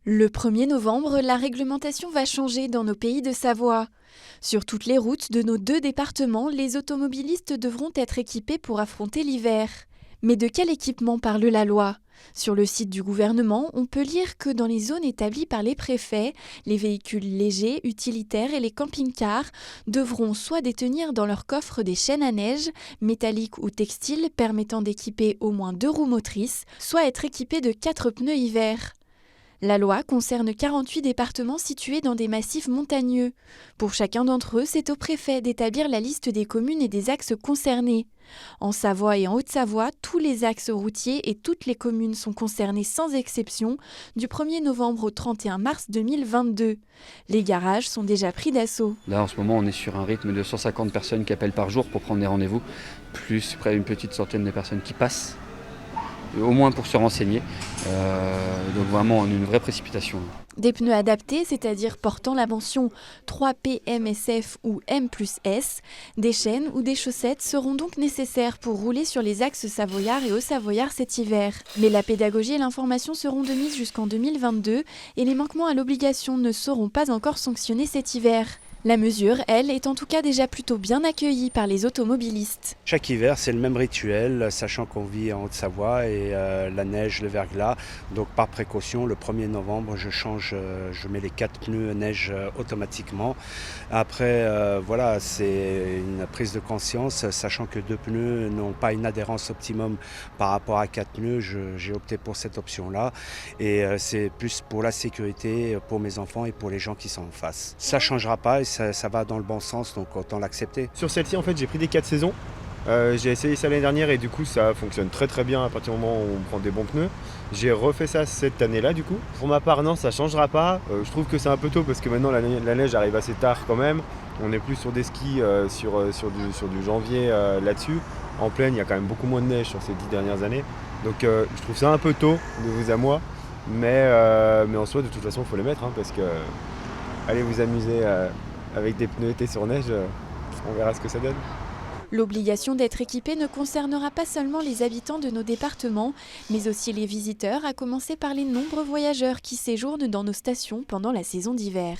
Le 1er novembre, la réglementation va changer dans nos pays de Savoie. Sur toutes les routes de nos 2 départements, les automobilistes devront être équipés pour affronter l'hiver. Mais de quel équipement parle la loi ? Sur le site du gouvernement, on peut lire que dans les zones établies par les préfets, les véhicules légers, utilitaires et les camping-cars devront soit détenir dans leur coffre des chaînes à neige, métalliques ou textiles permettant d'équiper au moins 2 roues motrices, soit être équipés de 4 pneus hiver. La loi concerne 48 départements situés dans des massifs montagneux. Pour chacun d'entre eux, c'est au préfet d'établir la liste des communes et des axes concernés. En Savoie et en Haute-Savoie, tous les axes routiers et toutes les communes sont concernés sans exception du 1er novembre au 31 mars 2022. Les garages sont déjà pris d'assaut. Là, en ce moment, on est sur un rythme de 150 personnes qui appellent par jour pour prendre des rendez-vous, plus près d'une petite centaine de personnes qui passent, au moins pour se renseigner. Donc vraiment, une vraie précipitation. Des pneus adaptés, c'est-à-dire portant la mention 3P MSF ou M+S, des chaînes ou des chaussettes seront donc nécessaires pour rouler sur les axes savoyards et haut-savoyards cet hiver. Mais la pédagogie et l'information seront de mise jusqu'en 2022 et les manquements à l'obligation ne seront pas encore sanctionnés cet hiver. La mesure, elle, est en tout cas déjà plutôt bien accueillie par les automobilistes. Chaque hiver, c'est le même rituel, sachant qu'on vit en Haute-Savoie et la neige, le verglas. Donc par précaution, le 1er novembre, je mets les 4 pneus neige automatiquement. Après, voilà, c'est une prise de conscience, sachant que 2 pneus n'ont pas une adhérence optimum par rapport à 4 pneus. J'ai opté pour cette option-là. Et c'est plus pour la sécurité, pour mes enfants et pour les gens qui sont en face. Ça ne changera pas. Ça va dans le bon sens, donc autant l'accepter. Sur celle-ci, en fait, j'ai pris des 4 saisons. J'ai essayé ça l'année dernière et du coup, ça fonctionne très très bien à partir du moment où on prend des bons pneus. J'ai refait ça cette année-là, du coup. Pour ma part, non, ça changera pas. Je trouve que c'est un peu tôt parce que maintenant, la neige arrive assez tard quand même. On n'est plus sur des skis sur du janvier là-dessus. En plaine, il y a quand même beaucoup moins de neige sur ces 10 dernières années. Donc, je trouve ça un peu tôt de vous à moi. Mais en soi, de toute façon, il faut les mettre parce que allez vous amuser avec des pneus été sur neige, on verra ce que ça donne. L'obligation d'être équipé ne concernera pas seulement les habitants de nos départements, mais aussi les visiteurs, à commencer par les nombreux voyageurs qui séjournent dans nos stations pendant la saison d'hiver.